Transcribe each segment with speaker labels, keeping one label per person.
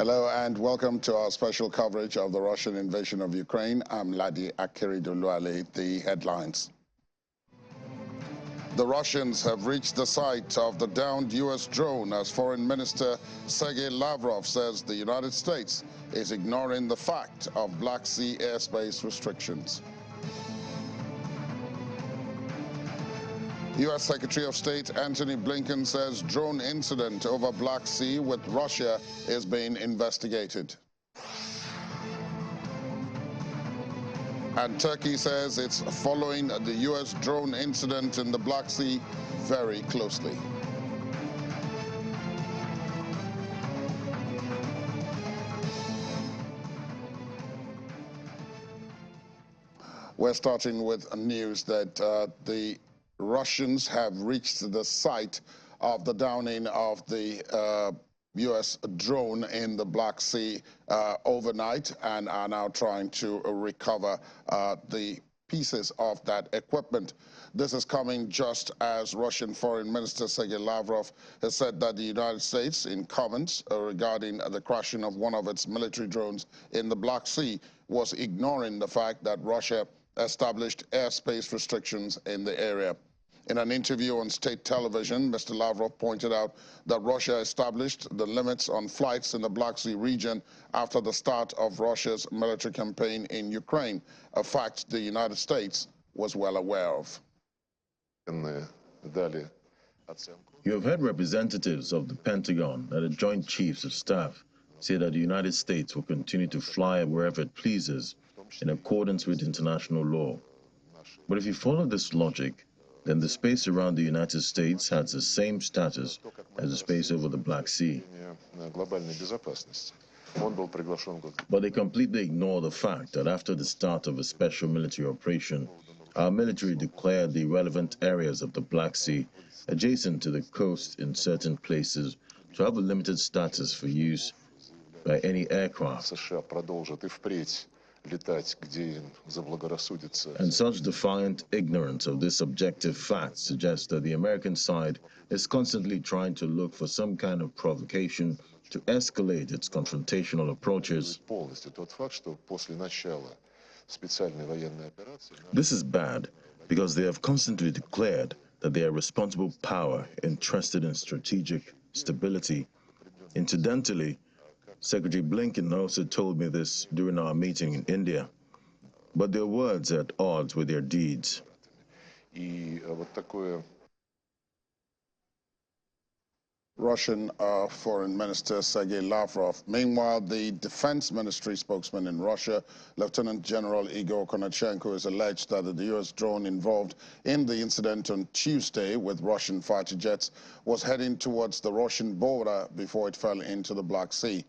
Speaker 1: Hello and welcome to our special coverage of the Russian invasion of Ukraine. I'm Ladi Akiridoluale. The headlines. The Russians have reached the site of the downed U.S. drone as Foreign Minister Sergei Lavrov says the United States is ignoring the fact of Black Sea airspace restrictions. U.S. Secretary of State Antony Blinken says drone incident over Black Sea with Russia is being investigated. And Turkey says it's following the U.S. drone incident in the Black Sea very closely. We're starting with news that the Russians have reached the site of the downing of the U.S. drone in the Black Sea overnight and are now trying to recover the pieces of that equipment. This is coming just as Russian Foreign Minister Sergei Lavrov has said that the United States, in comments regarding the crashing of one of its military drones in the Black Sea, was ignoring the fact that Russia established airspace restrictions in the area. In an interview on state television, Mr. Lavrov pointed out that Russia established the limits on flights in the Black Sea region after the start of Russia's military campaign in Ukraine, a fact the United States was well aware of.
Speaker 2: You have heard representatives of the Pentagon and the Joint Chiefs of Staff say that the United States will continue to fly wherever it pleases in accordance with international law. But if you follow this logic, then the space around the United States has the same status as the space over the Black Sea. But they completely ignore the fact that after the start of a special military operation, our military declared the relevant areas of the Black Sea adjacent to the coast in certain places to have a limited status for use by any aircraft. And such defiant ignorance of this objective fact suggests that the American side is constantly trying to look for some kind of provocation to escalate its confrontational approaches. This is bad because they have constantly declared that they are responsible power interested in strategic stability. Incidentally, Secretary Blinken also told me this during our meeting in India, but their words are at odds with their deeds.
Speaker 1: Russian Foreign Minister Sergei Lavrov. Meanwhile, the Defense Ministry spokesman in Russia, Lieutenant General Igor Konashenko, has alleged that the U.S. drone involved in the incident on Tuesday with Russian fighter jets was heading towards the Russian border before it fell into the Black Sea.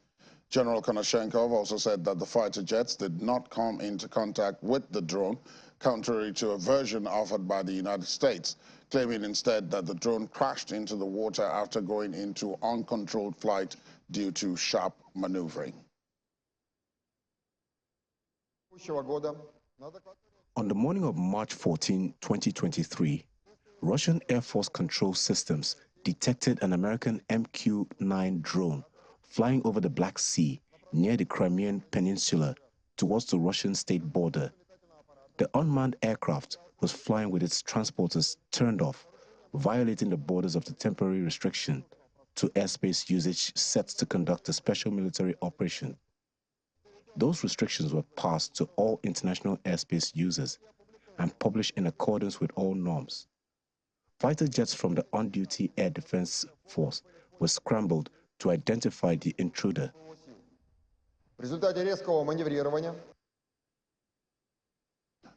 Speaker 1: General Konashenko also said that the fighter jets did not come into contact with the drone, contrary to a version offered by the United States, claiming instead that the drone crashed into the water after going into uncontrolled flight due to sharp maneuvering.
Speaker 3: On the morning of March 14, 2023, Russian Air Force Control Systems detected an American MQ-9 drone flying over the Black Sea near the Crimean Peninsula towards the Russian state border. The unmanned aircraft was flying with its transporters turned off, violating the borders of the temporary restriction to airspace usage set to conduct a special military operation. Those restrictions were passed to all international airspace users and published in accordance with all norms. Fighter jets from the on-duty Air Defense Force were scrambled to identify the intruder.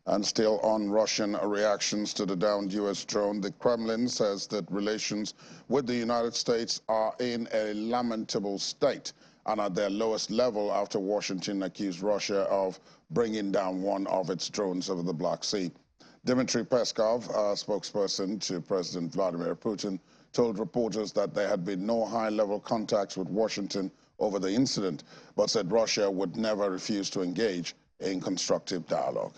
Speaker 1: And still on Russian reactions to the downed U.S. drone, the Kremlin says that relations with the United States are in a lamentable state and at their lowest level after Washington accused Russia of bringing down one of its drones over the Black Sea. Dmitry Peskov, a spokesperson to President Vladimir Putin, told reporters that there had been no high-level contacts with Washington over the incident, but said Russia would never refuse to engage in constructive dialogue.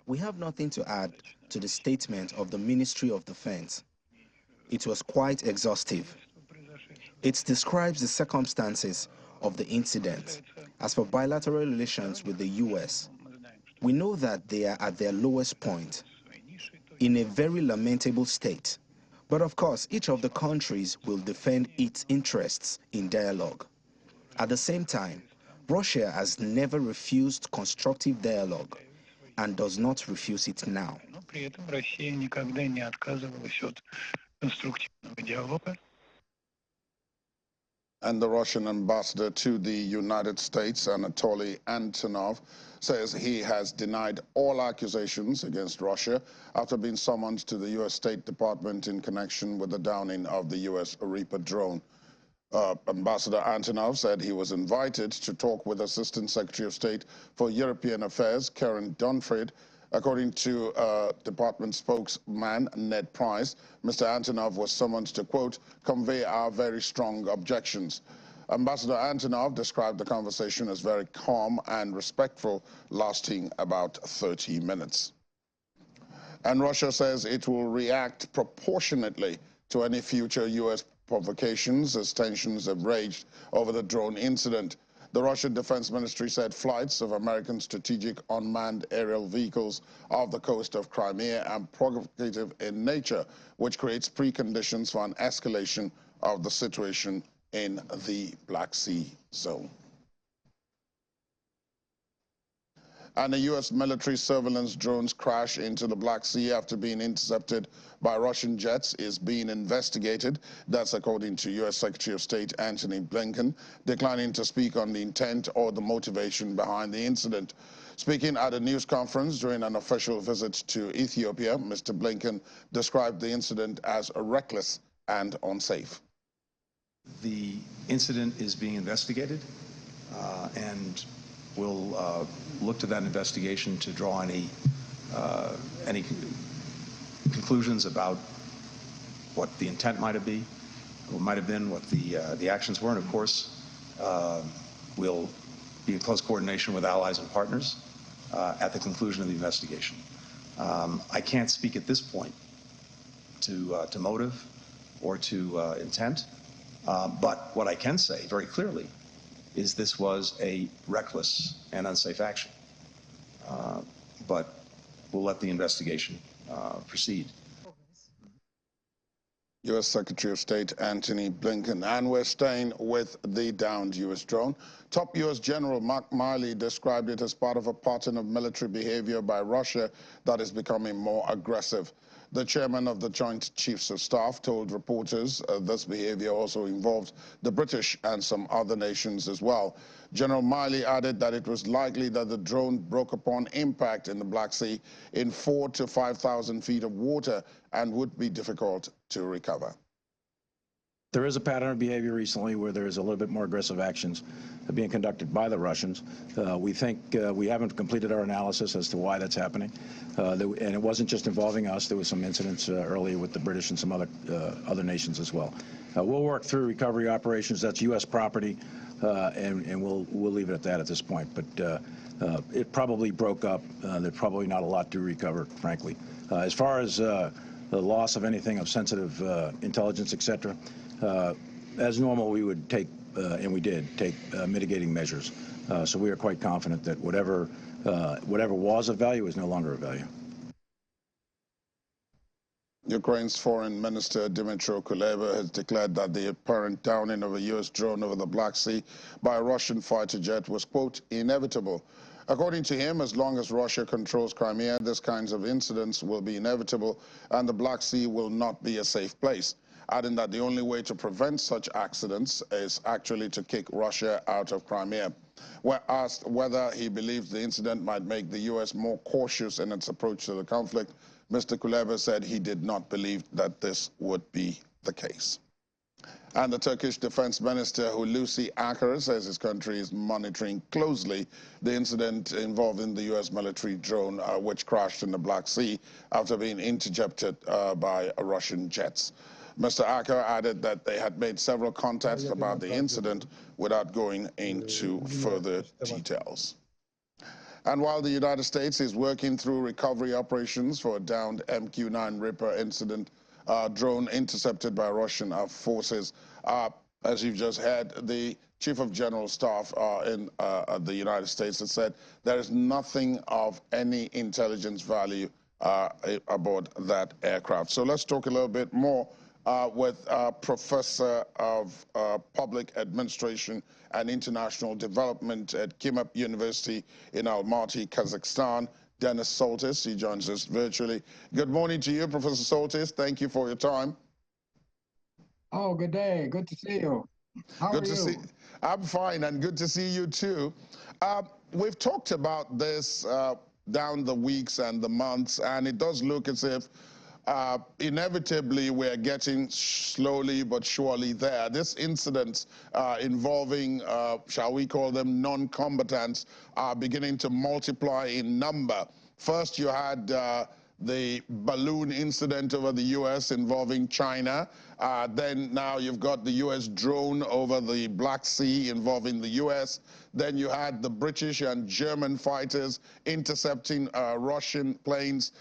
Speaker 4: We have nothing to add to the statement of the Ministry of Defense. It was quite exhaustive. It describes the circumstances of the incident. As for bilateral relations with the U.S., we know that they are at their lowest point, in a very lamentable state. But of course, each of the countries will defend its interests in dialogue. At the same time, Russia has never refused constructive dialogue and does not refuse it now.
Speaker 1: And the Russian ambassador to the United States, Anatoly Antonov, says he has denied all accusations against Russia after being summoned to the U.S. State Department in connection with the downing of the U.S. Reaper drone. Ambassador Antonov said he was invited to talk with Assistant Secretary of State for European Affairs, Karen Dunford. According to department spokesman Ned Price, Mr. Antonov was summoned to, quote, convey our very strong objections. Ambassador Antonov described the conversation as very calm and respectful, lasting about 30 minutes. And Russia says it will react proportionately to any future U.S. provocations as tensions have raged over the drone incident. The Russian Defense Ministry said flights of American strategic unmanned aerial vehicles off the coast of Crimea are provocative in nature, which creates preconditions for an escalation of the situation in the Black Sea zone. And a U.S. military surveillance drone's crash into the Black Sea after being intercepted by Russian jets is being investigated. That's according to U.S. Secretary of State Antony Blinken, declining to speak on the intent or the motivation behind the incident. Speaking at a news conference during an official visit to Ethiopia, Mr. Blinken described the incident as reckless and unsafe.
Speaker 5: The incident is being investigated, and we'll look to that investigation to draw any conclusions about what the intent might have been, what the actions were, and of course, we'll be in close coordination with allies and partners at the conclusion of the investigation. I can't speak at this point to motive or to intent, but what I can say very clearly is this was a reckless and unsafe action. But we'll let the investigation proceed.
Speaker 1: U.S. Secretary of State Antony Blinken. And we're staying with the downed U.S. drone. Top U.S. General Mark Milley described it as part of a pattern of military behavior by Russia that is becoming more aggressive. The chairman of the Joint Chiefs of Staff told reporters this behavior also involved the British and some other nations as well. General Milley added that it was likely that the drone broke upon impact in the Black Sea in 4,000 to 5,000 feet of water and would be difficult to recover.
Speaker 6: There is a pattern of behavior recently where there is a little bit more aggressive actions being conducted by the Russians. We think we haven't completed our analysis as to why that's happening. And it wasn't just involving us. There was some incidents earlier with the British and some other nations as well. We'll work through recovery operations. That's U.S. property, and we'll leave it at that at this point. But it probably broke up. There's probably not a lot to recover, frankly. As far as the loss of anything of sensitive intelligence, etc., as normal, we would take, and we did, take mitigating measures. So we are quite confident that whatever was of value is no longer of value.
Speaker 1: Ukraine's Foreign Minister Dmytro Kuleba has declared that the apparent downing of a U.S. drone over the Black Sea by a Russian fighter jet was, quote, inevitable. According to him, as long as Russia controls Crimea, these kinds of incidents will be inevitable and the Black Sea will not be a safe place, adding that the only way to prevent such accidents is actually to kick Russia out of Crimea. When asked whether he believes the incident might make the U.S. more cautious in its approach to the conflict, Mr. Kuleba said he did not believe that this would be the case. And the Turkish Defense Minister Hulusi Akar says his country is monitoring closely the incident involving the U.S. military drone which crashed in the Black Sea after being intercepted by Russian jets. Mr. Akar added that they had made several contacts about the incident without going into further details. And while the United States is working through recovery operations for a downed MQ-9 Reaper incident drone intercepted by Russian forces. As you've just heard, the Chief of General Staff in the United States has said there is nothing of any intelligence value aboard that aircraft. So let's talk a little bit more with Professor of Public Administration and International Development at Kimep University in Almaty, Kazakhstan, Dennis Soltis. He joins us virtually. Good morning to you, Professor Soltis. Thank you for your time.
Speaker 7: Oh, good day. Good to see you. How are you?
Speaker 1: I'm fine, and good to see you too. We've talked about this down the weeks and the months, and it does look as if inevitably we're getting slowly but surely there. This incident involving, shall we call them non-combatants, are beginning to multiply in number. First, you had the balloon incident over the U.S. involving China. Then now you've got the U.S. drone over the Black Sea involving the U.S. Then you had the British and German fighters intercepting Russian planes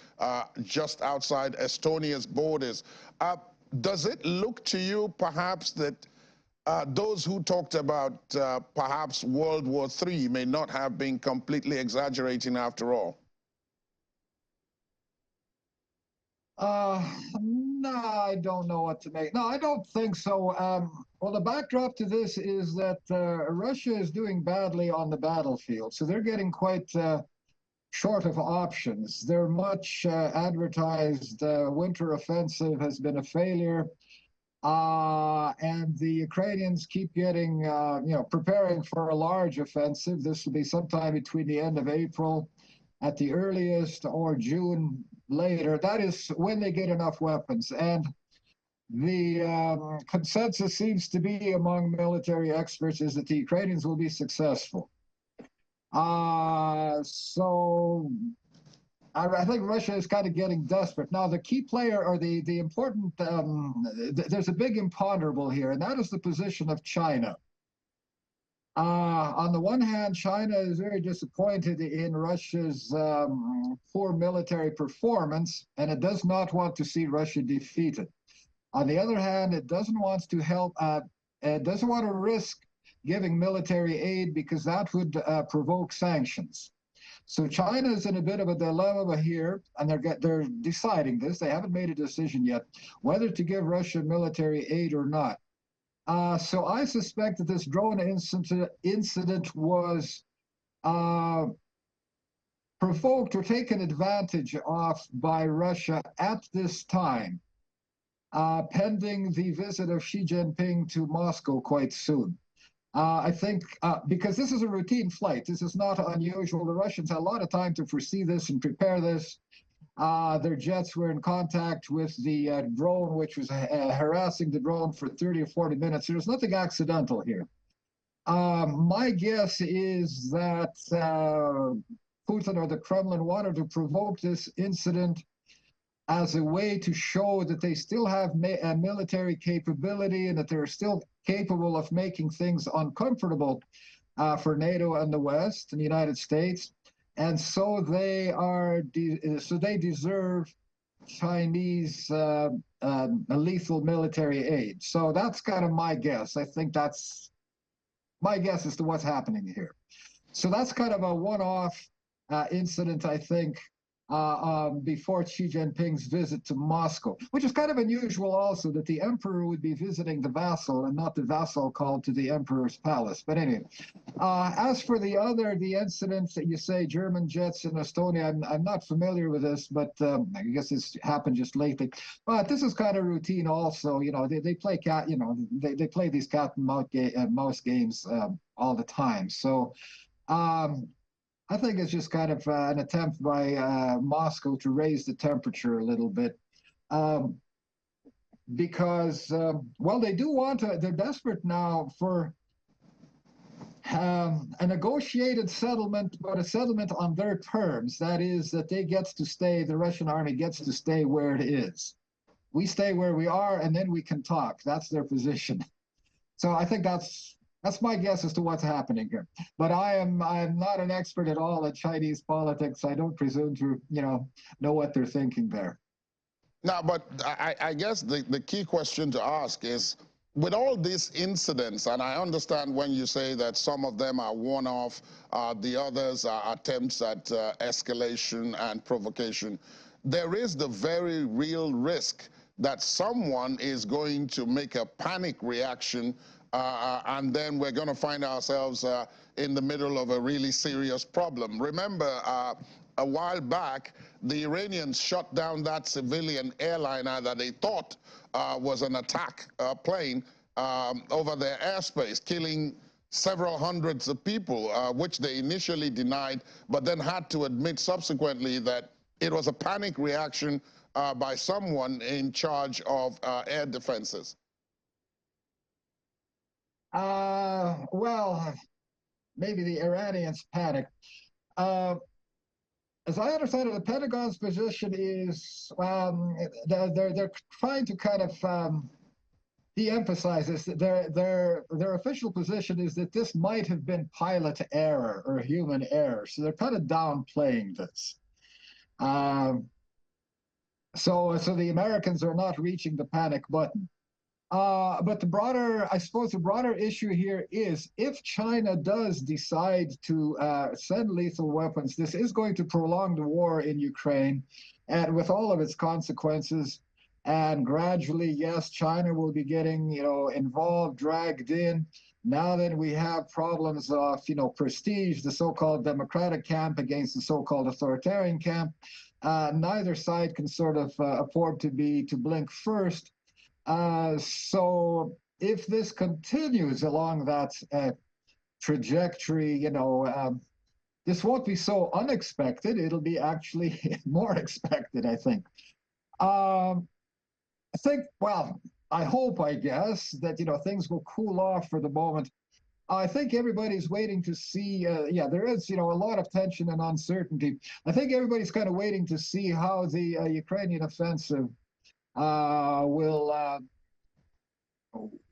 Speaker 1: just outside Estonia's borders. Does it look to you perhaps that those who talked about perhaps World War III may not have been completely exaggerating after all?
Speaker 7: No, I don't know what to make. No, I don't think so. Well, the backdrop to this is that Russia is doing badly on the battlefield, so they're getting quite short of options. Their much advertised winter offensive has been a failure, and the Ukrainians keep getting, preparing for a large offensive. This will be sometime between the end of April at the earliest or June later. That is when they get enough weapons. And the consensus seems to be among military experts is that the Ukrainians will be successful. So I think Russia is kind of getting desperate. Now, the key player or the important, there's a big imponderable here, and that is the position of China. On the one hand, China is very disappointed in Russia's poor military performance, and it does not want to see Russia defeated. On the other hand, it doesn't want to help, it doesn't want to risk giving military aid because that would provoke sanctions. So China is in a bit of a dilemma here, and they're deciding this. They haven't made a decision yet whether to give Russia military aid or not. So I suspect that this drone incident was provoked or taken advantage of by Russia at this time, pending the visit of Xi Jinping to Moscow quite soon. I think because this is a routine flight, this is not unusual. The Russians had a lot of time to foresee this and prepare this. Their jets were in contact with the drone, which was harassing the drone for 30 or 40 minutes. There's nothing accidental here. My guess is that Putin or the Kremlin wanted to provoke this incident as a way to show that they still have military capability and that they're still capable of making things uncomfortable for NATO and the West and the United States. And so they deserve Chinese lethal military aid. So that's kind of my guess. I think that's my guess as to what's happening here. So that's kind of a one-off incident, I think, before Xi Jinping's visit to Moscow, which is kind of unusual also that the emperor would be visiting the vassal and not the vassal called to the emperor's palace. But anyway, as for the incidents that you say, German jets in Estonia, I'm not familiar with this, but I guess this happened just lately. But this is kind of routine also. You know, they play they play these cat and mouse games all the time. So I think it's just kind of an attempt by Moscow to raise the temperature a little bit because, well, they do want to, they're desperate now for a negotiated settlement, but a settlement on their terms. That is that they gets to stay, the Russian army gets to stay where it is. We stay where we are and then we can talk. That's their position. So I think that's my guess as to what's happening here. But I'm not an expert at all in Chinese politics. I don't presume to, know what they're thinking there.
Speaker 1: Now, but I guess the key question to ask is, with all these incidents, and I understand when you say that some of them are one-off, the others are attempts at escalation and provocation, there is the very real risk that someone is going to make a panic reaction, and then we're going to find ourselves in the middle of a really serious problem. Remember, a while back, the Iranians shut down that civilian airliner that they thought was an attack plane over their airspace, killing several hundreds of people, which they initially denied, but then had to admit subsequently that it was a panic reaction by someone in charge of air defenses.
Speaker 7: Well, maybe the Iranians panicked. As I understand it, the Pentagon's position is they're trying to kind of de-emphasize this. Their official position is that this might have been pilot error or human error. So they're kind of downplaying this. So the Americans are not reaching the panic button. But I suppose the broader issue here is if China does decide to send lethal weapons, this is going to prolong the war in Ukraine, and with all of its consequences. And gradually, yes, China will be getting, involved, dragged in. Now then we have problems of, prestige, the so-called democratic camp against the so-called authoritarian camp. Neither side can sort of afford to blink first. So if this continues along that trajectory, this won't be so unexpected. It'll be actually more expected, I think. Well, I hope, I guess, that, things will cool off for the moment. I think everybody's waiting to see, there is, a lot of tension and uncertainty. I think everybody's kind of waiting to see how the Ukrainian offensive will,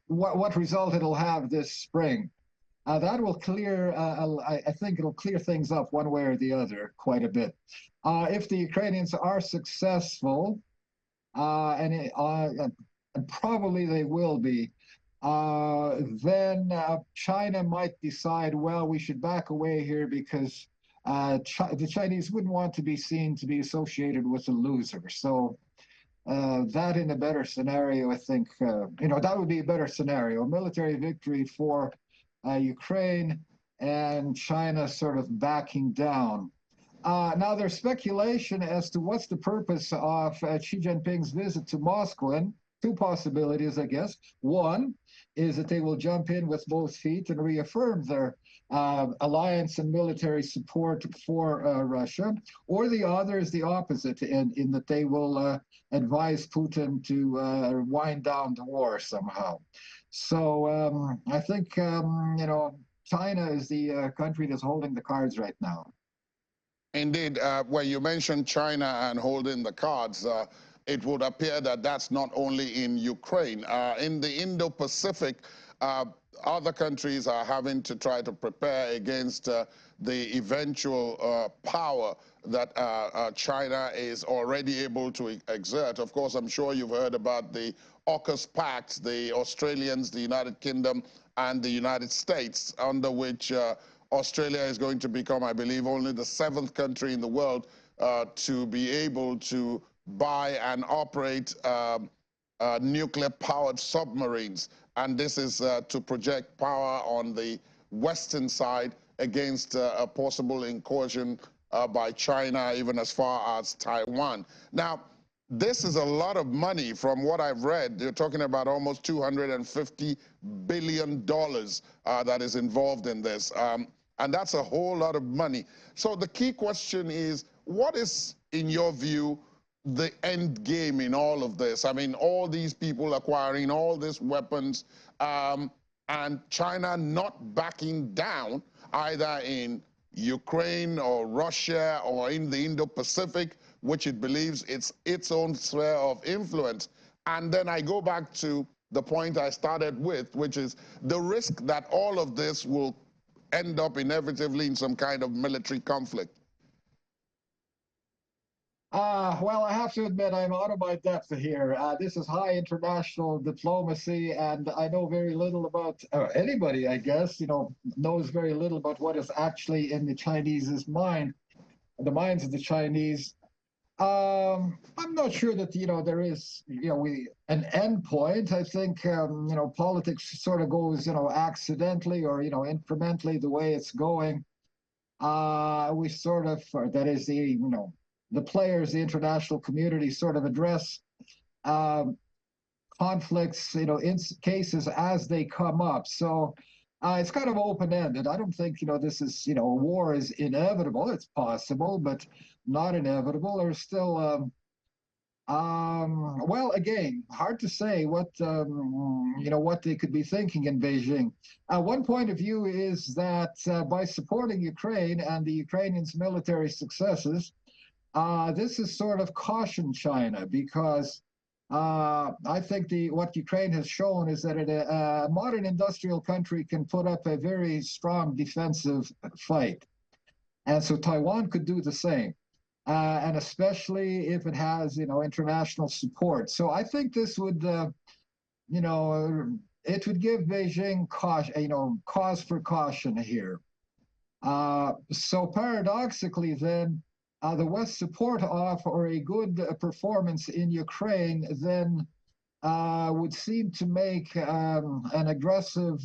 Speaker 7: what result it'll have this spring. That will clear, I think it'll clear things up one way or the other quite a bit. If the Ukrainians are successful, and probably they will be, then China might decide, well, we should back away here because the Chinese wouldn't want to be seen to be associated with a loser. So that in a better scenario, I think, that would be a better scenario, a military victory for Ukraine and China sort of backing down. Now, there's speculation as to what's the purpose of Xi Jinping's visit to Moscow, and two possibilities, I guess. One is that they will jump in with both feet and reaffirm their alliance and military support for Russia, or the other is the opposite, in that they will advise Putin to wind down the war somehow. So I think, China is the country that's holding the cards right now.
Speaker 1: Indeed, when you mentioned China and holding the cards, it would appear that that's not only in Ukraine. In the Indo-Pacific, other countries are having to try to prepare against the eventual power that China is already able to exert. Of course, I'm sure you've heard about the AUKUS Pact, the Australians, the United Kingdom, and the United States, under which Australia is going to become, I believe, only the 7th country in the world to be able to buy and operate nuclear-powered submarines. And this is to project power on the western side against a possible incursion by China, even as far as Taiwan. Now, this is a lot of money. From what I've read, you're talking about almost $250 billion that is involved in this. And that's a whole lot of money. So the key question is, what is, in your view, the end game in all of this? I mean, all these people acquiring all these weapons, and China not backing down either in Ukraine or Russia or in the Indo-Pacific, which it believes it's its own sphere of influence. And then I go back to the point I started with, which is the risk that all of this will end up inevitably in some kind of military conflict.
Speaker 7: Well, I have to admit I'm out of my depth here. This is high international diplomacy, and I know very little about anybody, I guess, knows very little about what is actually in the Chinese's mind, the minds of the Chinese. I'm not sure that, there is, an end point. I think, politics sort of goes, accidentally or, incrementally the way it's going. We sort of, or that is the players, the international community sort of address um, conflicts, in cases as they come up. So it's kind of open-ended. I don't think, this is, war is inevitable. It's possible, but not inevitable. There's still, well, again, hard to say what, what they could be thinking in Beijing. One point of view is that by supporting Ukraine and the Ukrainians' military successes, this is sort of caution China because I think what Ukraine has shown is that a modern industrial country can put up a very strong defensive fight. And so Taiwan could do the same. And especially if it has, international support. So I think this would, it would give Beijing caution, cause for caution here. So paradoxically, then, the West support off or a good performance in Ukraine then would seem to make an aggressive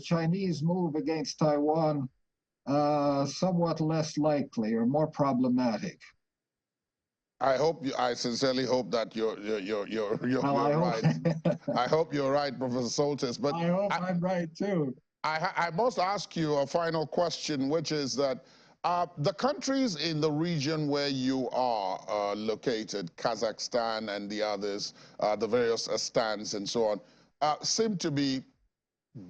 Speaker 7: Chinese move against Taiwan somewhat less likely or more problematic.
Speaker 1: I sincerely hope that you're right. I hope you're right, Professor Soltis. But
Speaker 7: I hope I'm right too.
Speaker 1: I must ask you a final question, which is that the countries in the region where you are located, Kazakhstan and the others, the various stands and so on, seem to be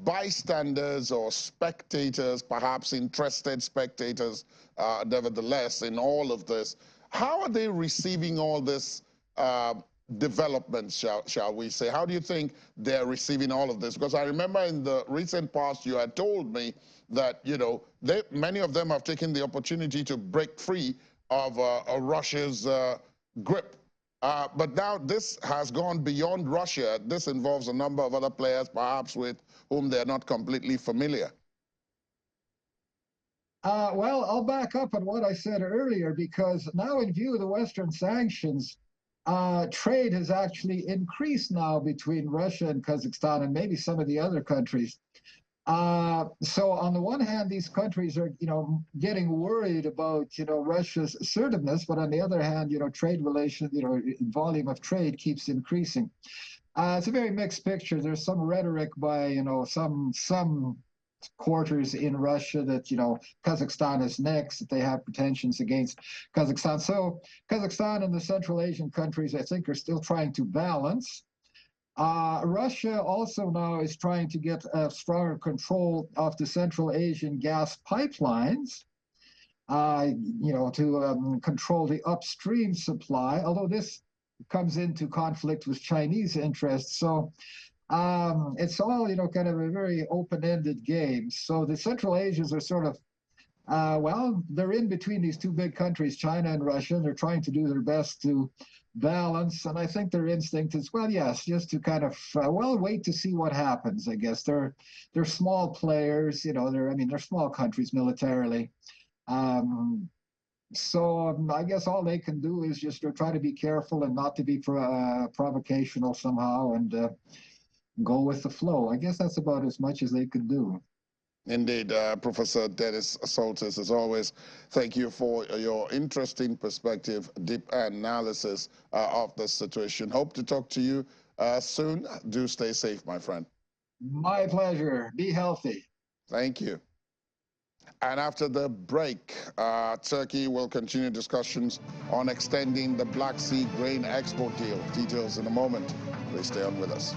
Speaker 1: bystanders or spectators, perhaps interested spectators, nevertheless, in all of this. How are they receiving all this development, shall we say? How do you think they're receiving all of this? Because I remember in the recent past you had told me that, many of them have taken the opportunity to break free of Russia's grip. But now this has gone beyond Russia. This involves a number of other players, perhaps with whom they're not completely familiar.
Speaker 7: Well, I'll back up on what I said earlier, because now in view of the Western sanctions, trade has actually increased now between Russia and Kazakhstan and maybe some of the other countries. So on the one hand, these countries are, getting worried about, Russia's assertiveness, but on the other hand, trade relations, volume of trade keeps increasing. It's a very mixed picture. There's some rhetoric by, some quarters in Russia that, Kazakhstan is next, that they have pretensions against Kazakhstan. So Kazakhstan and the Central Asian countries, I think, are still trying to balance. Russia also now is trying to get a stronger control of the Central Asian gas pipelines, to control the upstream supply, although this comes into conflict with Chinese interests. So it's all, kind of a very open-ended game. So the Central Asians are sort of, well, they're in between these two big countries, China and Russia, and they're trying to do their best to balance. And I think their instinct is, well, yes, just to kind of, wait to see what happens, I guess. They're small players, they're small countries militarily. So I guess all they can do is just try to be careful and not to be provocational somehow and go with the flow. I guess that's about as much as they could do.
Speaker 1: Indeed, Professor Dennis Soltis, as always, thank you for your interesting perspective, deep analysis of the situation. Hope to talk to you soon. Do stay safe, my friend.
Speaker 7: My pleasure. Be healthy.
Speaker 1: Thank you. And after the break, Turkey will continue discussions on extending the Black Sea grain export deal. Details in a moment. Please stay on with us.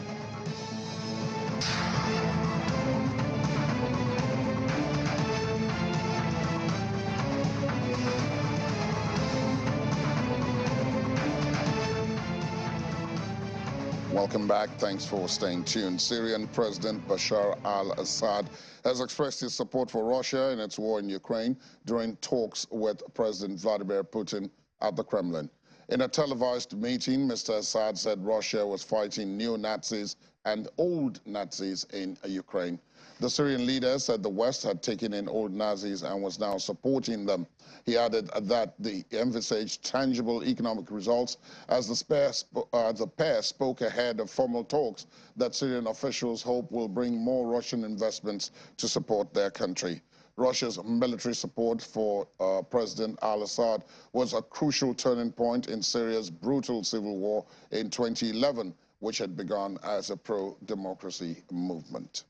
Speaker 1: Welcome back. Thanks for staying tuned. Syrian President Bashar al-Assad has expressed his support for Russia in its war in Ukraine during talks with President Vladimir Putin at the Kremlin. In a televised meeting, Mr. Assad said Russia was fighting neo-Nazis and old Nazis in Ukraine. The Syrian leader said the West had taken in old Nazis and was now supporting them. He added that the envisaged tangible economic results as the pair spoke ahead of formal talks that Syrian officials hope will bring more Russian investments to support their country. Russia's military support for President al-Assad was a crucial turning point in Syria's brutal civil war in 2011, which had begun as a pro-democracy movement.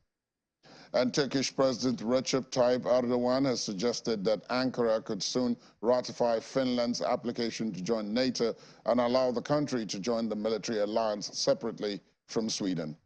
Speaker 1: And Turkish President Recep Tayyip Erdogan has suggested that Ankara could soon ratify Finland's application to join NATO and allow the country to join the military alliance separately from Sweden.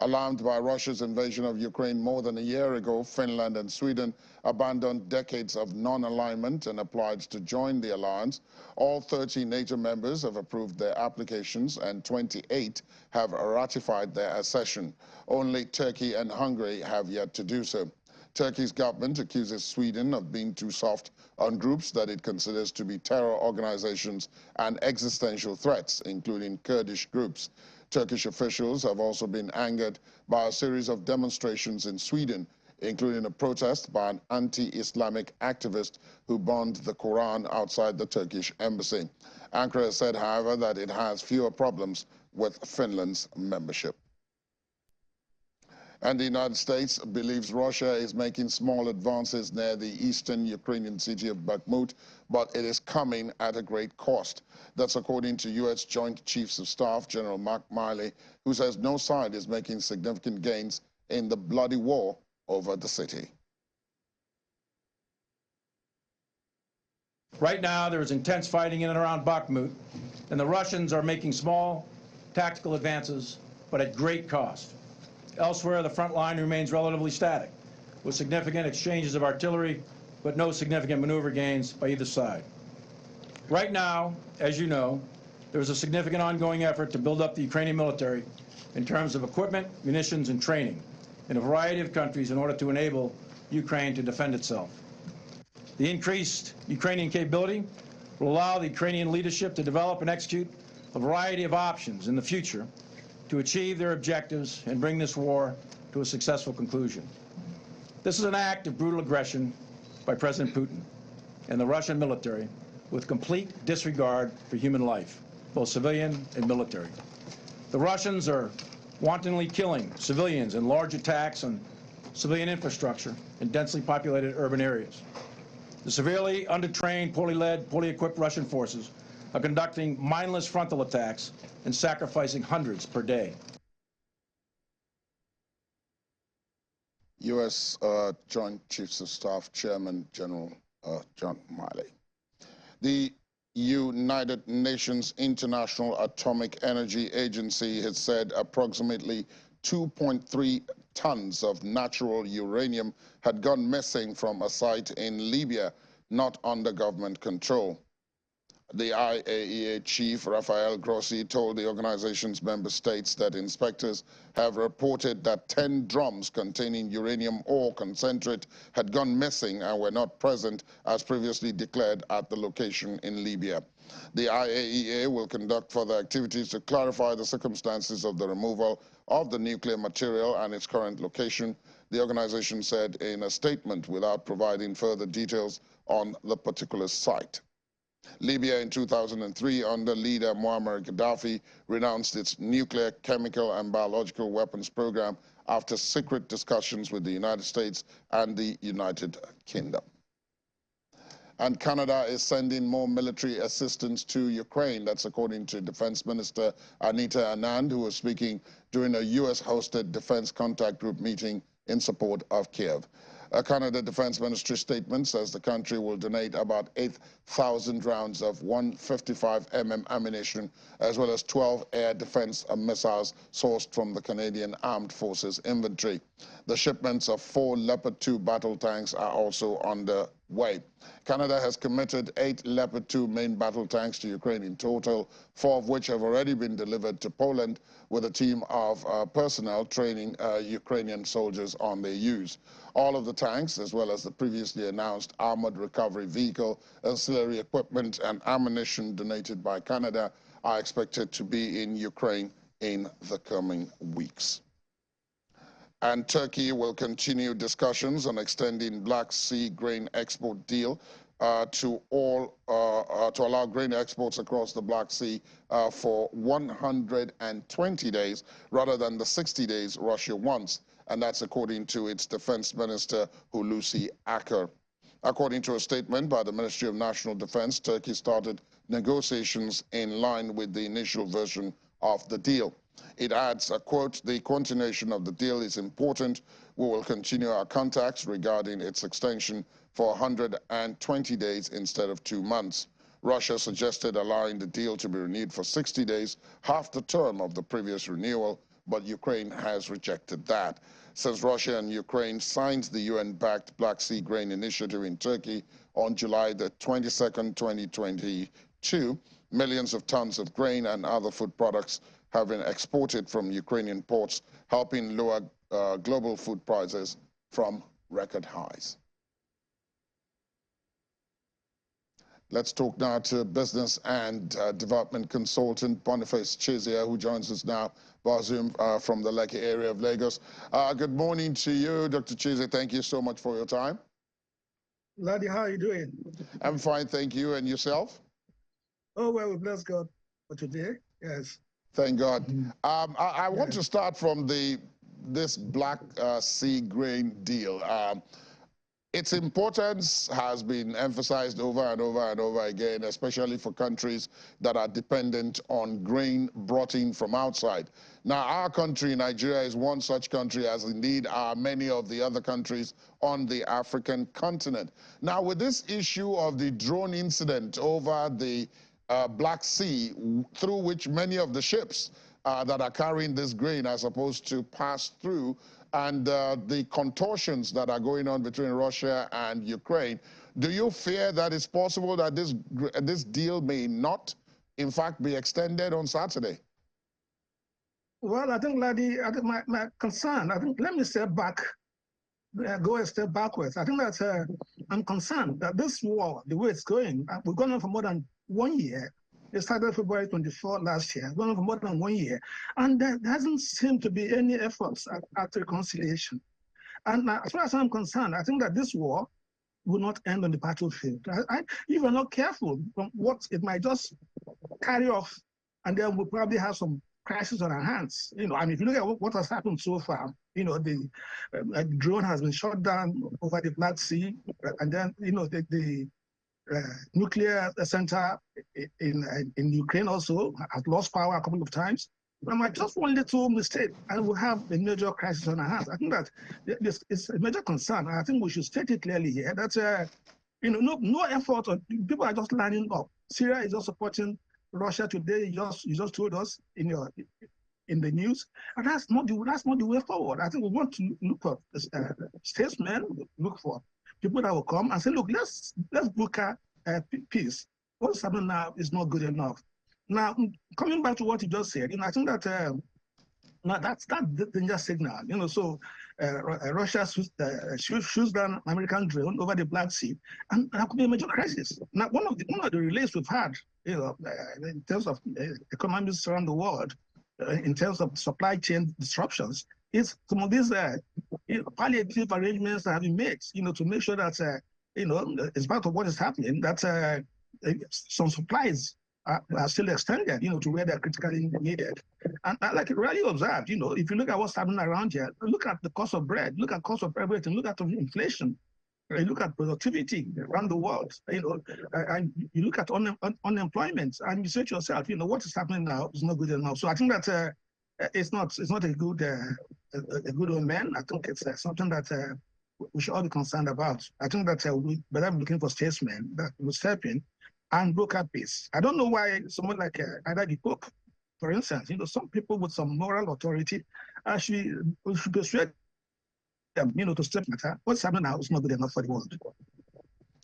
Speaker 1: Alarmed by Russia's invasion of Ukraine more than a year ago, Finland and Sweden abandoned decades of non-alignment and applied to join the alliance. All 30 NATO members have approved their applications and 28 have ratified their accession. Only Turkey and Hungary have yet to do so. Turkey's government accuses Sweden of being too soft on groups that it considers to be terror organizations and existential threats, including Kurdish groups. Turkish officials have also been angered by a series of demonstrations in Sweden, including a protest by an anti-Islamic activist who burned the Quran outside the Turkish embassy. Ankara said, however, that it has fewer problems with Finland's membership. And the United States believes Russia is making small advances near the eastern Ukrainian city of Bakhmut, but it is coming at a great cost. That's according to U.S. Joint Chiefs of Staff General Mark Milley, who says no side is making significant gains in the bloody war over the city.
Speaker 6: Right now, there is intense fighting in and around Bakhmut, and the Russians are making small tactical advances, but at great cost. Elsewhere, the front line remains relatively static, with significant exchanges of artillery, but no significant maneuver gains by either side. Right now, as you know, there is a significant ongoing effort to build up the Ukrainian military in terms of equipment, munitions, and training in a variety of countries in order to enable Ukraine to defend itself. The increased Ukrainian capability will allow the Ukrainian leadership to develop and execute a variety of options in the future to achieve their objectives and bring this war to a successful conclusion. This is an act of brutal aggression by President Putin and the Russian military with complete disregard for human life, both civilian and military. The Russians are wantonly killing civilians in large attacks on civilian infrastructure in densely populated urban areas. The severely undertrained, poorly led, poorly equipped Russian forces are conducting mindless frontal attacks and sacrificing hundreds per day.
Speaker 1: U.S. Joint Chiefs of Staff Chairman General John Milley. The United Nations International Atomic Energy Agency has said approximately 2.3 tons of natural uranium had gone missing from a site in Libya not under government control. The IAEA chief, Rafael Grossi, told the organization's member states that inspectors have reported that 10 drums containing uranium ore concentrate had gone missing and were not present as previously declared at the location in Libya. The IAEA will conduct further activities to clarify the circumstances of the removal of the nuclear material and its current location, the organization said in a statement without providing further details on the particular site. Libya in 2003, under leader Muammar Gaddafi, renounced its nuclear, chemical, and biological weapons program after secret discussions with the United States and the United Kingdom. And Canada is sending more military assistance to Ukraine. That's according to Defense Minister Anita Anand, who was speaking during a U.S.-hosted Defense Contact Group meeting in support of Kiev. A Canada Defense Ministry statement says the country will donate about 8,000 rounds of 155mm ammunition, as well as 12 air defense missiles sourced from the Canadian Armed Forces inventory. The shipments of 4 Leopard 2 battle tanks are also on the way. Canada has committed 8 Leopard 2 main battle tanks to Ukraine in total, 4 of which have already been delivered to Poland, with a team of personnel training Ukrainian soldiers on their use. All of the tanks, as well as the previously announced armored recovery vehicle, ancillary equipment and ammunition donated by Canada, are expected to be in Ukraine in the coming weeks. And Turkey will continue discussions on extending Black Sea grain export deal to allow grain exports across the Black Sea for 120 days rather than the 60 days Russia wants. And that's according to its defense minister, Hulusi Akar. According to a statement by the Ministry of National Defense, Turkey started negotiations in line with the initial version of the deal. It adds, quote, "The continuation of the deal is important. We will continue our contacts regarding its extension for 120 days instead of 2 months. Russia suggested allowing the deal to be renewed for 60 days, half the term of the previous renewal, but Ukraine has rejected that. Since Russia and Ukraine signed the UN-backed Black Sea Grain Initiative in Turkey on July the 22nd, 2022, millions of tons of grain and other food products have been exported from Ukrainian ports, helping lower global food prices from record highs." Let's talk now to business and development consultant Boniface Chizia, who joins us now by Zoom from the Lekki area of Lagos. Good morning to you, Dr. Chizia. Thank you so much for your time.
Speaker 8: Ladi, how are you doing?
Speaker 1: I'm fine, thank you. And yourself?
Speaker 8: Oh, well, we bless God for today. Yes.
Speaker 1: Thank God. I want to start from this Black Sea grain deal. Its importance has been emphasized over and over and over again, especially for countries that are dependent on grain brought in from outside. Now, our country, Nigeria, is one such country, as indeed are many of the other countries on the African continent. Now, with this issue of the drone incident over the Black Sea, through which many of the ships that are carrying this grain are supposed to pass through, and the contortions that are going on between Russia and Ukraine, do you fear that it's possible that this deal may not, in fact, be extended on Saturday?
Speaker 8: Well, I think, Ladi, my concern, let me step back, go a step backwards. I think that I'm concerned that this war, the way it's going, we've gone on for more than 1 year. It started February 24 last year, going on for more than 1 year. And there hasn't seemed to be any efforts at reconciliation. And as far as I'm concerned, I think that this war will not end on the battlefield. If we're not careful, what it might just carry off, and then we'll probably have some crisis on our hands. You know, I mean, if you look at what has happened so far, you know, the drone has been shot down over the Black Sea, and then, you know, the nuclear center in Ukraine also has lost power a couple of times. But just one little mistake, and we'll have a major crisis on our hands. I think that this is a major concern. I think we should state it clearly here that you know, no effort, or people are just lining up. Syria is just supporting Russia today. You just told us in the news, and that's not the way forward. I think we want to look for statesmen, look for people that will come and say, look, let's broker peace. What's happening now is not good enough. Now, coming back to what you just said, you know, I think that now that's the danger signal. You know, so Russia shoots down American drone over the Black Sea, and that could be a major crisis. Now, one of the relays we've had, you know, in terms of economies around the world, in terms of supply chain disruptions, is some of these palliative arrangements that have been made, you know, to make sure that you know, as part of what is happening, that some supplies are still extended, you know, to where they're critically needed. And like really observed, you know, if you look at what's happening around here, look at the cost of bread, look at cost of everything, look at inflation, look at productivity around the world, you know, and you look at unemployment, and you say to yourself, you know, what is happening now is not good enough. So I think that it's not a good omen. I think it's something that we should all be concerned about. I think that we better be looking for statesmen that will step in and broker peace. I don't know why someone like either the Pope, for instance, you know, some people with some moral authority should persuade to step matter. What's happening now is not good enough for the world.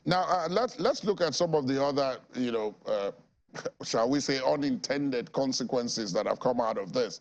Speaker 1: Now, let's look at some of the other, shall we say, unintended consequences that have come out of this.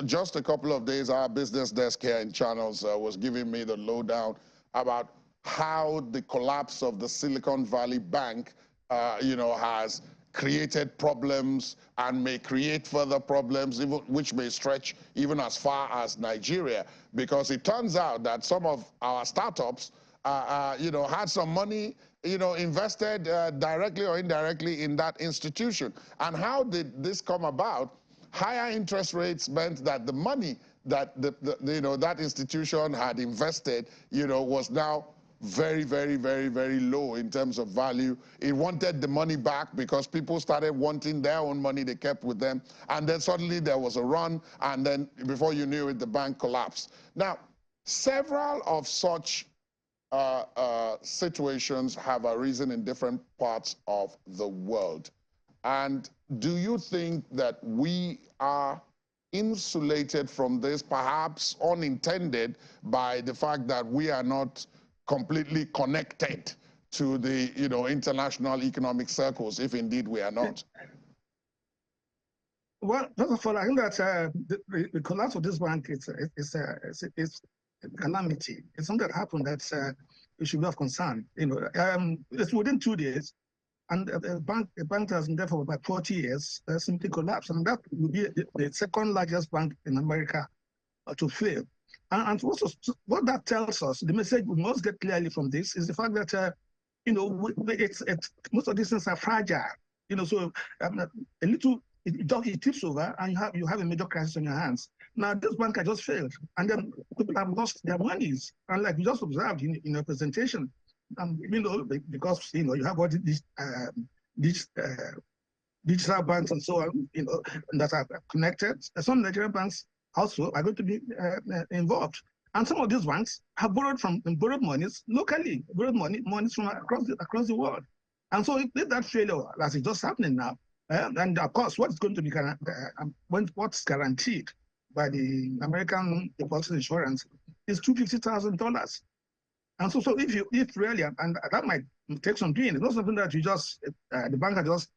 Speaker 1: Just a couple of days, our business desk here in Channels was giving me the lowdown about how the collapse of the Silicon Valley Bank, has created problems and may create further problems, even, which may stretch even as far as Nigeria, because it turns out that some of our startups had some money, invested directly or indirectly in that institution. And how did this come about? Higher interest rates meant that the money that that institution had invested, was now very, very, very, very low in terms of value. It wanted the money back because people started wanting their own money they kept with them. And then suddenly there was a run, and then before you knew it, the bank collapsed. Now, several of such situations have arisen in different parts of the world. And do you think that we are insulated from this, perhaps unintended, by the fact that we are not completely connected to the international economic circles, if indeed we are not?
Speaker 8: Well, first of all, I think that the collapse of this bank is a calamity. It's something that happened that we should be of concern. It's within 2 days, and a bank that has been there for about 40 years simply collapsed, and that would be the second largest bank in America to fail. And also, what that tells us, the message we must get clearly from this is the fact that most of these things are fragile. So a little. It tips over, and you have a major crisis on your hands. Now, this bank has just failed, and then people have lost their monies. And like you just observed in your presentation, because you have all these digital banks and so on, that are connected. Some Nigerian banks also are going to be involved, and some of these banks have borrowed monies locally, monies from across the world. And so if that failure, as it's just happening now. And of course, what's going to be what's guaranteed by the American Deposit Insurance is $250,000. And so if really, and that might take some doing. It's not something that you just the bank just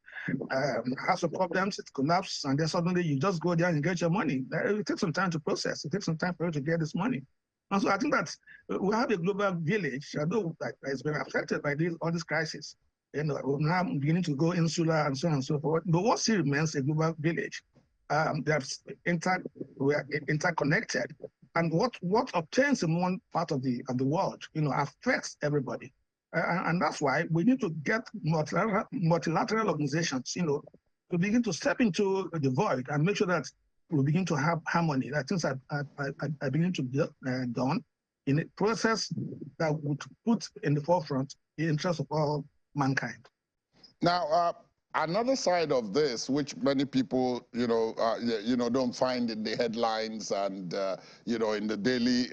Speaker 8: has some problems, it collapses, and then suddenly you just go there and get your money. It takes some time to process. It takes some time for you to get this money. And so I think that we have a global village, although it's been affected by all this crisis. We're now beginning to go insular and so on and so forth. But what still remains a global village that's interconnected, and what obtains in one part of the world, affects everybody, and that's why we need to get multilateral organizations, to begin to step into the void and make sure that we begin to have harmony. That things are beginning to be done in a process that would put in the forefront the interests of all mankind.
Speaker 1: Now, another side of this, which many people, don't find in the headlines and, in the daily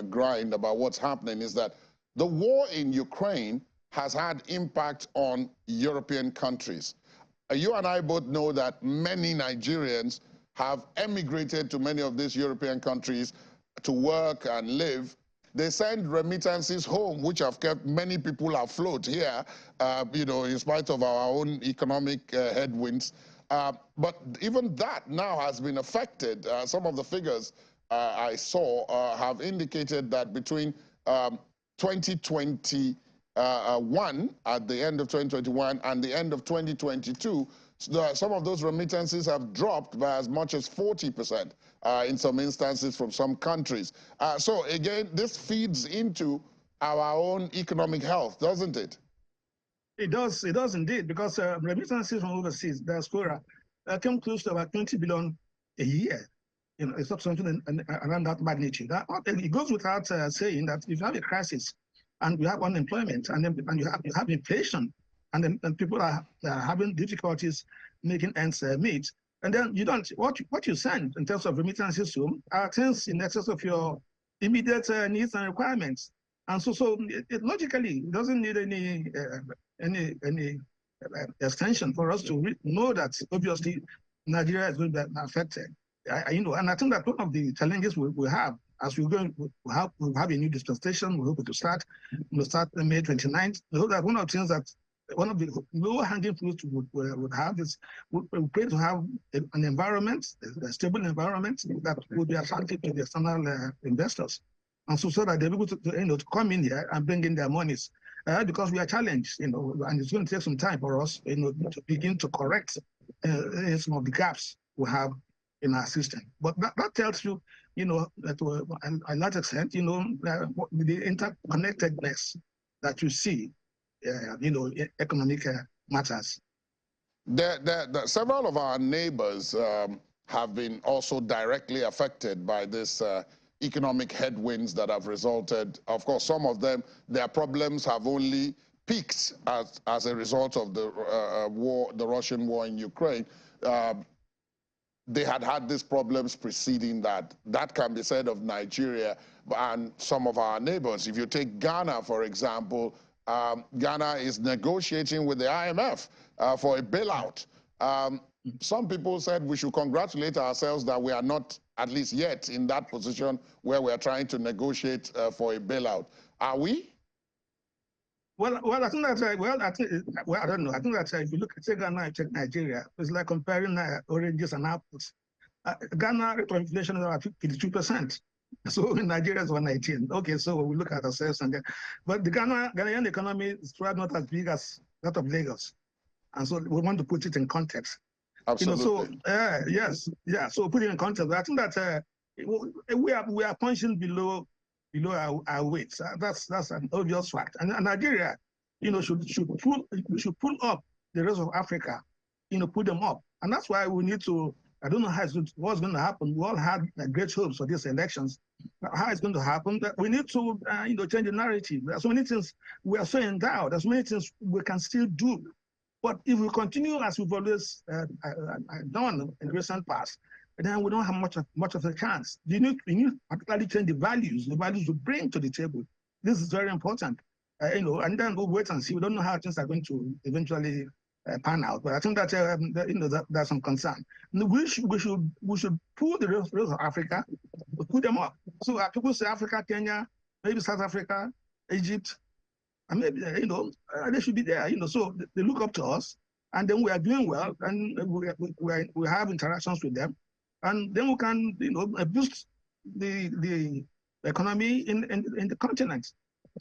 Speaker 1: grind about what's happening, is that the war in Ukraine has had impact on European countries. You and I both know that many Nigerians have emigrated to many of these European countries to work and live. They send remittances home, which have kept many people afloat here, in spite of our own economic headwinds. But even that now has been affected. Some of the figures I saw have indicated that between 2021, at the end of 2021, and the end of 2022, some of those remittances have dropped by as much as 40% in some instances from some countries. So again, this feeds into our own economic health, doesn't it?
Speaker 8: It does indeed, because remittances from overseas, diaspora, come close to about 20 billion a year. It's not something around that magnitude. It goes without saying that if you have a crisis and you have unemployment and you have inflation, and then people are having difficulties making ends meet, and then you don't, what you send in terms of remittances home are things in excess of your immediate needs and requirements. And so it logically doesn't need any extension for us to know that obviously Nigeria is going to be affected. And I think that one of the challenges we have as we have a new dispensation. We hope to start. We'll start on May 29th. We hope that one of the things that one of the low-hanging fruits would have is we pray to have an environment, a stable environment that would be attractive to the external investors, and so that they're able to come in here and bring in their monies. Because we are challenged, and it's going to take some time for us, to begin to correct some of the gaps we have in our system. But that tells you, that to a large extent, the interconnectedness that you see, economic matters.
Speaker 1: Several of our neighbors have been also directly affected by this economic headwinds that have resulted. Of course, some of them, their problems have only peaked as a result of the war, the Russian war in Ukraine. They had these problems preceding that. That can be said of Nigeria and some of our neighbors. If you take Ghana, for example, Ghana is negotiating with the IMF for a bailout. Some people said we should congratulate ourselves that we are not, at least yet, in that position where we are trying to negotiate for a bailout. Are we?
Speaker 8: Well, I think that, I don't know. I think that if you look at Ghana and take Nigeria, it's like comparing oranges and apples. Ghana rate of inflation is about 52%. So in Nigeria is 119. Okay, so we look at ourselves and then, but the Ghanaian economy is probably not as big as that of Lagos, and so we want to put it in context.
Speaker 1: Absolutely.
Speaker 8: So put it in context. I think that we are punching below our weight. That's an obvious fact. And Nigeria, should pull up the rest of Africa, put them up, and that's why we need to. I don't know what's going to happen. We all had great hopes for these elections. How it's going to happen? We need to, change the narrative. There's so many things we are so endowed. There's so many things we can still do. But if we continue as we've always done in the recent past, then we don't have much of a chance. We need particularly change the values we bring to the table. This is very important. And then we'll wait and see. We don't know how things are going to eventually pan out, but I think that there's some concern. We should pull the rest of Africa, put them up. So people say Africa, Kenya, maybe South Africa, Egypt, and maybe they should be there. So they look up to us, and then we are doing well, and we have interactions with them, and then we can boost the economy in the continent.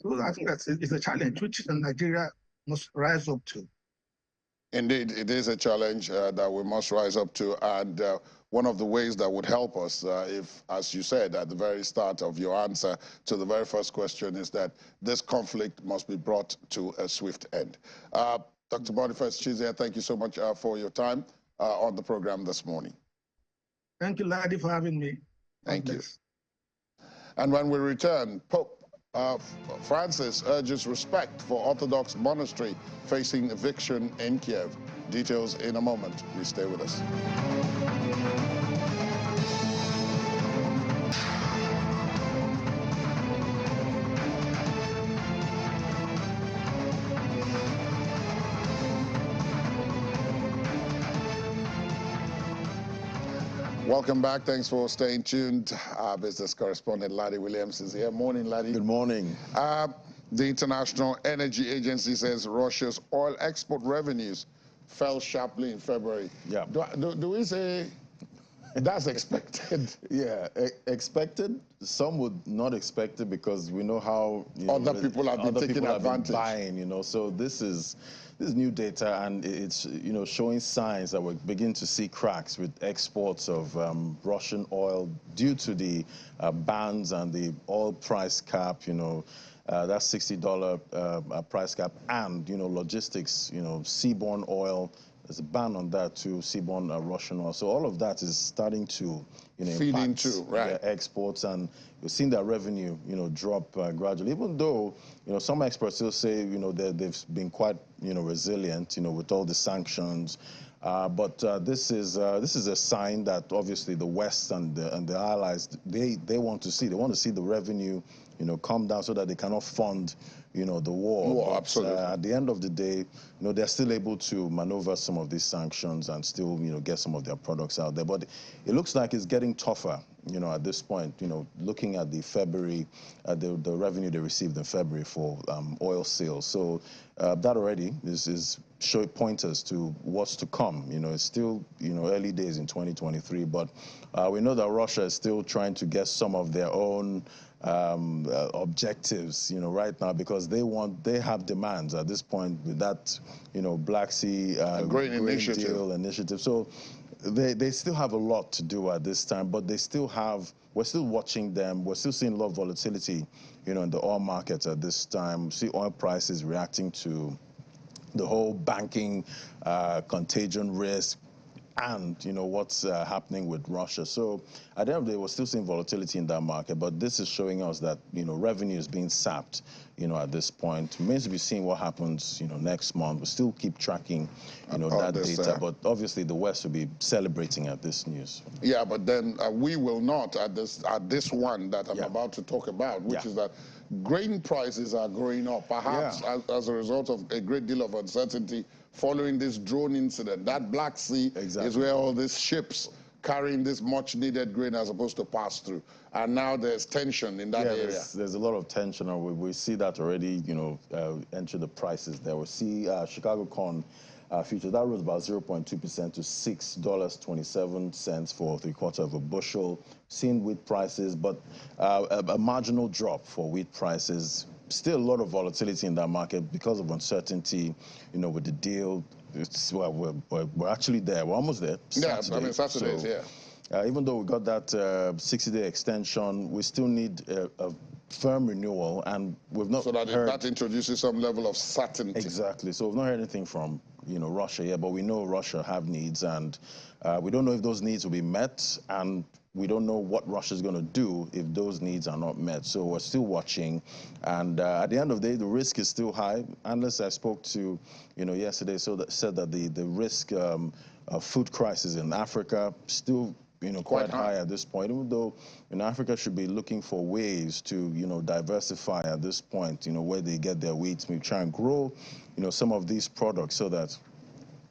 Speaker 8: So I think it's a challenge which Nigeria must rise up to.
Speaker 1: Indeed, it is a challenge that we must rise up to, and one of the ways that would help us, if, as you said at the very start of your answer to the very first question, is that this conflict must be brought to a swift end. Dr. Boniface Chizia, thank you so much for your time on the program this morning.
Speaker 8: Thank you, Ladi, for having me.
Speaker 1: Thank you. And when we return, Pope Francis urges respect for Orthodox monastery facing eviction in Kiev. Details in a moment. Please stay with us. Welcome back. Thanks for staying tuned. Our business correspondent, Laddie Williams, is here. Morning, Laddie.
Speaker 2: Good morning.
Speaker 1: The International Energy Agency says Russia's oil export revenues fell sharply in February.
Speaker 2: Yeah.
Speaker 1: Do we say that's expected?
Speaker 2: Yeah, expected. Some would not expect it because we know how
Speaker 1: other people have been taking advantage.
Speaker 2: Buying, so this is new data, and it's showing signs that we're beginning to see cracks with exports of Russian oil due to the bans and the oil price cap. That $60 price cap, and logistics. Seaborne oil. There's a ban on that too, seaborne Russian oil. So all of that is starting to
Speaker 1: feed into
Speaker 2: exports, and we've seen that revenue drop gradually. Even though some experts still say they've been quite resilient with all the sanctions. But this is a sign that obviously the West and the allies they want to see. They want to see the revenue come down so that they cannot fund the war.
Speaker 1: War,
Speaker 2: but,
Speaker 1: absolutely.
Speaker 2: At the end of the day, they're still able to maneuver some of these sanctions and still, get some of their products out there. But it looks like it's getting tougher, at this point. Looking at the February, the revenue they received in February for oil sales. So that already is showing pointers to what's to come. It's still, early days in 2023, but we know that Russia is still trying to get some of their own objectives, right now, because they have demands at this point with that, Black Sea
Speaker 1: grain
Speaker 2: initiative. So they still have a lot to do at this time, but we're still watching them. We're still seeing a lot of volatility, in the oil markets at this time. We see oil prices reacting to the whole banking contagion risk, and what's happening with Russia. So at the end of the day, we're still seeing volatility in that market, but this is showing us that revenue is being sapped at this point. Remains to be seen what happens next month. We'll still keep tracking that data, but obviously the West will be celebrating at this news.
Speaker 1: Yeah, but then we will not at this one that I'm about to talk about, which is that grain prices are going up, perhaps as a result of a great deal of uncertainty following this drone incident. That Black Sea is where all these ships carrying this much-needed grain are supposed to pass through. And now there's tension in that area.
Speaker 2: There's a lot of tension, and we see that already, enter the prices there. We see Chicago corn futures, that rose about 0.2% to $6.27 for 3/4 of a bushel. Seeing wheat prices, but a marginal drop for wheat prices. Still a lot of volatility in that market because of uncertainty, with the deal. We're actually there. We're almost there.
Speaker 1: Saturday. I mean, Saturdays,
Speaker 2: even though we got that 60-day extension, we still need a firm renewal, and we've not
Speaker 1: heard... that introduces some level of certainty.
Speaker 2: Exactly. So we've not heard anything from, Russia yet, but we know Russia have needs, and we don't know if those needs will be met, and we don't know what Russia's going to do if those needs are not met. So we're still watching, and at the end of the day, the risk is still high. Analysts I spoke to, yesterday, said that the risk of food crisis in Africa still, quite high at this point. Even though, Africa should be looking for ways to, diversify at this point, where they get their wheat, maybe try and grow, some of these products so that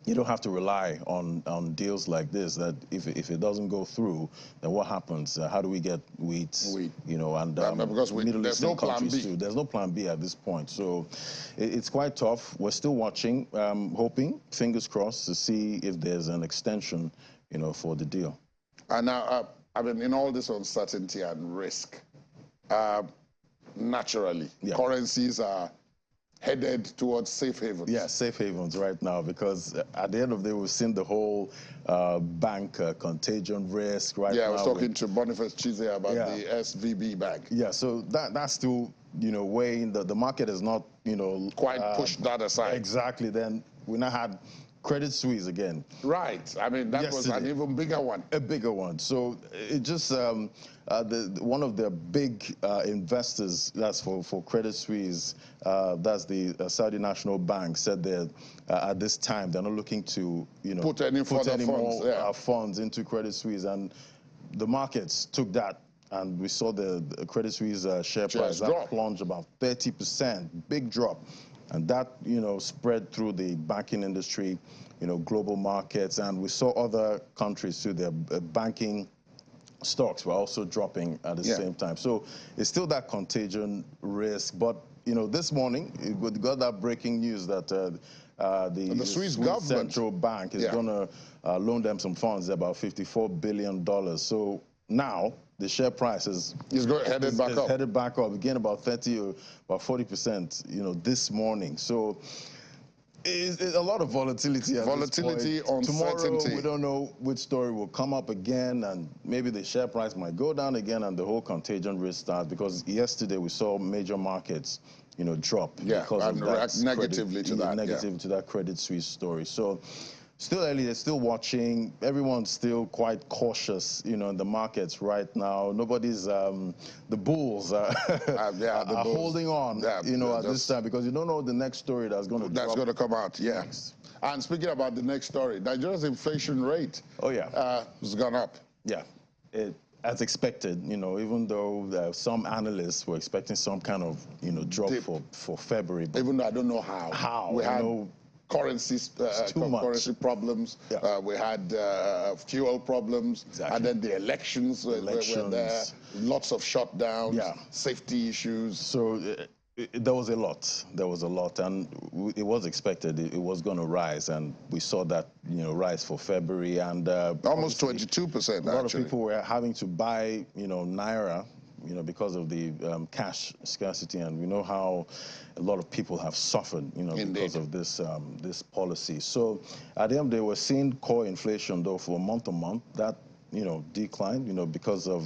Speaker 2: you don't have to rely on deals like this, that if it doesn't go through, then what happens? How do we get wheat? And
Speaker 1: because there's no plan B.
Speaker 2: Too. There's no plan B at this point. So it's quite tough. We're still watching, hoping, fingers crossed, to see if there's an extension, for the deal.
Speaker 1: And now, I mean, in all this uncertainty and risk, naturally, currencies are headed towards safe havens.
Speaker 2: Yeah, safe havens right now, because at the end of the day, we've seen the whole bank contagion risk right now.
Speaker 1: Yeah, I was talking to Boniface Chize about the SVB bank.
Speaker 2: Yeah, so that's still, weighing. The market is not,
Speaker 1: quite pushed that aside.
Speaker 2: Exactly. Then we now had Credit Suisse again.
Speaker 1: Right. I mean, that was an even bigger one.
Speaker 2: A bigger one. So it just, one of the big investors, that's for Credit Suisse, that's the Saudi National Bank, said that at this time they're not looking to,
Speaker 1: put any more
Speaker 2: funds into Credit Suisse. And the markets took that. And we saw the Credit Suisse share price that plunged about 30%, big drop. And that, spread through the banking industry, global markets. And we saw other countries too, their banking stocks were also dropping at the same time. So it's still that contagion risk. But, this morning, we got that breaking news that the
Speaker 1: Swiss government
Speaker 2: central bank is going to loan them some funds, about $54 billion. So now the share price is headed back up again, about 30 or about 40%, this morning. So it's a lot of volatility.
Speaker 1: Uncertainty.
Speaker 2: Tomorrow we don't know which story will come up again, and maybe the share price might go down again, and the whole contagion risk starts. Because yesterday we saw major markets, drop because of that
Speaker 1: negatively to
Speaker 2: that Credit Suisse story. So still early, they're still watching. Everyone's still quite cautious, in the markets right now. Nobody's, the bulls are holding on, at this time, because you don't know the next story that's going to
Speaker 1: come out. Yes. And speaking about the next story, Nigeria's inflation rate has gone up.
Speaker 2: Yeah. as expected, even though some analysts were expecting some kind of, drop for February.
Speaker 1: Even though I don't know how.
Speaker 2: How?
Speaker 1: We had currency problems.
Speaker 2: Yeah.
Speaker 1: We had fuel problems.
Speaker 2: Exactly.
Speaker 1: And then the elections were there. Lots of shutdowns.
Speaker 2: Yeah.
Speaker 1: Safety issues.
Speaker 2: So there was a lot, and it was expected it was going to rise, and we saw that rise for February, and
Speaker 1: almost 22%.
Speaker 2: A lot of people were having to buy naira, because of the cash scarcity, and we know how a lot of people have suffered, because of this policy. So at the end, they were seeing core inflation though for month to month that declined, because of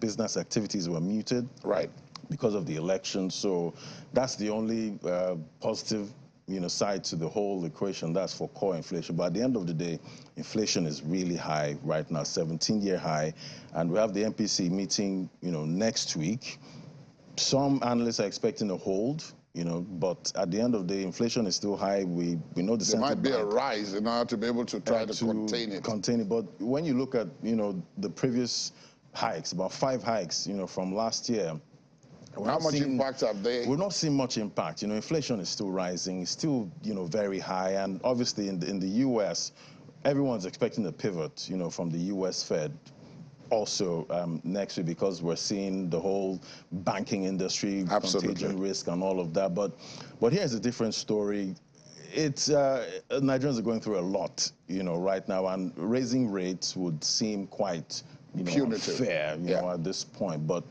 Speaker 2: business activities were muted.
Speaker 1: Right.
Speaker 2: Because of the election. So that's the only positive side to the whole equation. That's for core inflation. But at the end of the day, inflation is really high right now, 17-year high, and we have the MPC meeting next week. Some analysts are expecting a hold, but at the end of the day, inflation is still high. We know the central bank.
Speaker 1: There might be a rise in order to be able to try to contain it.
Speaker 2: But when you look at the previous hikes, about 5 hikes from last year,
Speaker 1: how much impact have they?
Speaker 2: We're not seeing much impact. Inflation is still rising, still, very high. And obviously in the U.S., everyone's expecting a pivot, from the U.S. Fed also next week, because we're seeing the whole banking industry, contagion risk and all of that. But here's a different story. It's Nigerians are going through a lot, right now, and raising rates would seem quite, unfair, at this point. But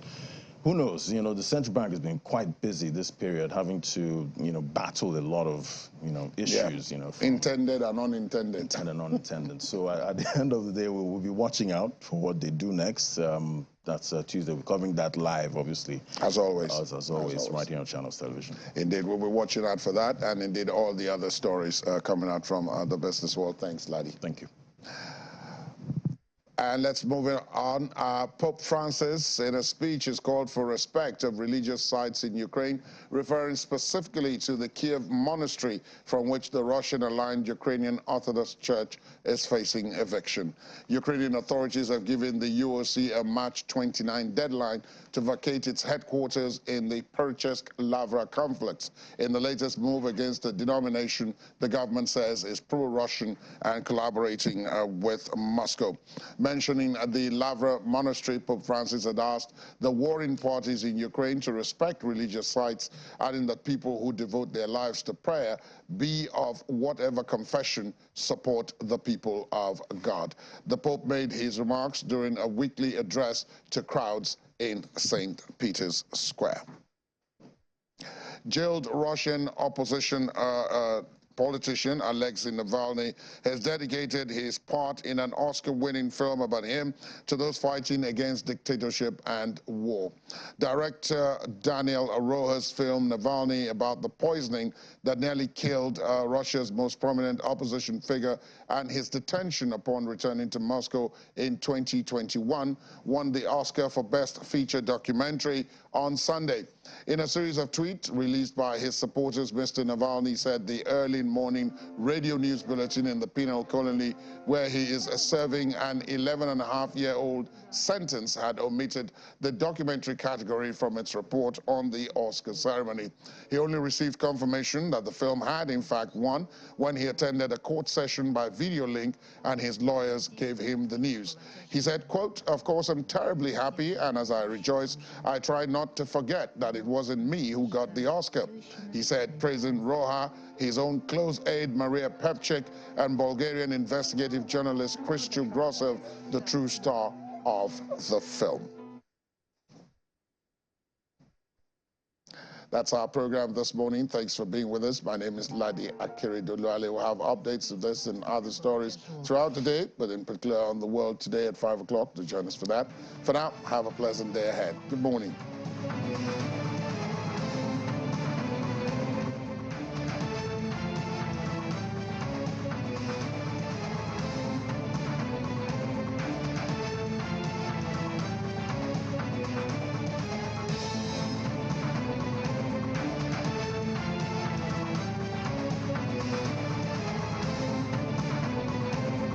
Speaker 2: who knows? The central bank has been quite busy this period, having to, battle a lot of, issues,
Speaker 1: intended and unintended.
Speaker 2: Intended and unintended. So at the end of the day, we'll be watching out for what they do next. That's Tuesday. We're covering that live, obviously.
Speaker 1: As always.
Speaker 2: As always, right here on Channels Television.
Speaker 1: Indeed, we'll be watching out for that, and indeed all the other stories coming out from the business world. Thanks, Laddie.
Speaker 2: Thank you.
Speaker 1: And let's move on. Pope Francis, in a speech, has called for respect of religious sites in Ukraine, referring specifically to the Kiev monastery from which the Russian-aligned Ukrainian Orthodox Church is facing eviction. Ukrainian authorities have given the UOC a March 29 deadline to vacate its headquarters in the Perchesк-Lavra conflicts. In the latest move against the denomination, the government says is pro-Russian and collaborating with Moscow. Mentioning the Lavra monastery, Pope Francis had asked the warring parties in Ukraine to respect religious sites, adding that people who devote their lives to prayer, be of whatever confession, support the people of God. The Pope made his remarks during a weekly address to crowds in St. Peter's Square. Jailed Russian opposition politician Alexei Navalny has dedicated his part in an Oscar-winning film about him to those fighting against dictatorship and war. Director Daniel Aroha's film Navalny, about the poisoning that nearly killed Russia's most prominent opposition figure and his detention upon returning to Moscow in 2021, won the Oscar for Best Feature Documentary on Sunday. In a series of tweets released by his supporters, Mr. Navalny said the early morning radio news bulletin in the penal colony where he is serving an 11-and-a-half-year-old sentence had omitted the documentary category from its report on the Oscar ceremony. He only received confirmation that the film had in fact won when he attended a court session by video link and his lawyers gave him the news. He said, quote, "Of course, I'm terribly happy, and as I rejoice, I try not to forget that it wasn't me who got the Oscar." He said, praising Roha, his own close aide Maria Pevchik, and Bulgarian investigative journalist Christian Grossev, the true star of the film. That's our program this morning. Thanks for being with us. My name is Ladi Akiridoluale. We'll have updates of this and other stories throughout the day, but in particular on the world today at 5 o'clock. To join us for that. For now, have a pleasant day ahead. Good morning.